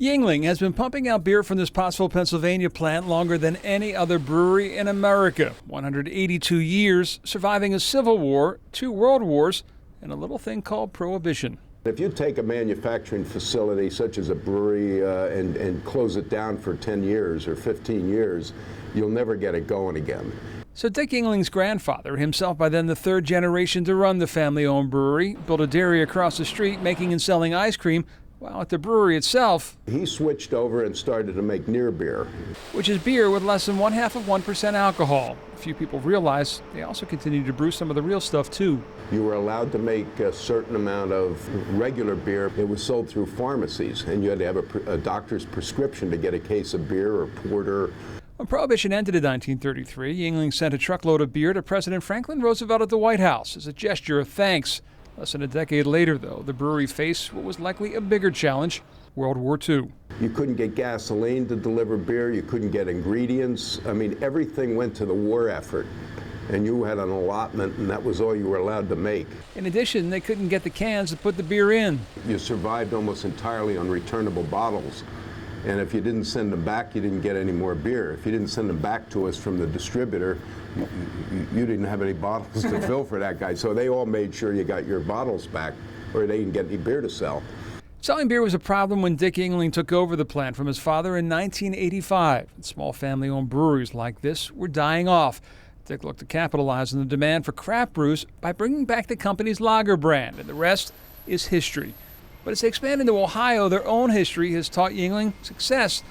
Yuengling has been pumping out beer from this Pottsville, Pennsylvania plant longer than any other brewery in America. 182 years, surviving a civil war, 2 world wars, and a little thing called Prohibition. If you take a manufacturing facility such as a brewery and close it down for 10 years or 15 years, you'll never get it going again. So Dick Yuengling's grandfather, himself by then the 3rd generation to run the family-owned brewery, built a dairy across the street making and selling ice cream, while at the brewery itself, he switched over and started to make near beer, which is beer with less than 0.5% alcohol. A few people realize they also continued to brew some of the real stuff too. You were allowed to make a certain amount of regular beer. It was sold through pharmacies, and you had to have a doctor's prescription to get a case of beer or porter. When Prohibition ended in 1933, Yuengling sent a truckload of beer to President Franklin Roosevelt at the White House as a gesture of thanks. Less than a decade later, though, the brewery faced what was likely a bigger challenge, World War II. You couldn't get gasoline to deliver beer. You couldn't get ingredients. I mean, everything went to the war effort, and you had an allotment, and that was all you were allowed to make. In addition, they couldn't get the cans to put the beer in. You survived almost entirely on returnable bottles. And if you didn't send them back, you didn't get any more beer. If you didn't send them back to us from the distributor, you didn't have any bottles to fill for that guy. So they all made sure you got your bottles back, or they didn't get any beer to sell. Selling beer was a problem when Dick Yuengling took over the plant from his father in 1985. And small family-owned breweries like this were dying off. Dick looked to capitalize on the demand for craft brews by bringing back the company's lager brand, and the rest is history. But as they expand into Ohio, their own history has taught Yuengling success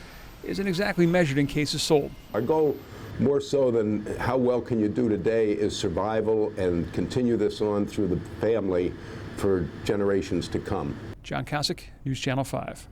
isn't exactly measured in cases sold. Our goal, more so than how well can you do today, is survival and continue this on through the family for generations to come. John Kosick, News Channel 5.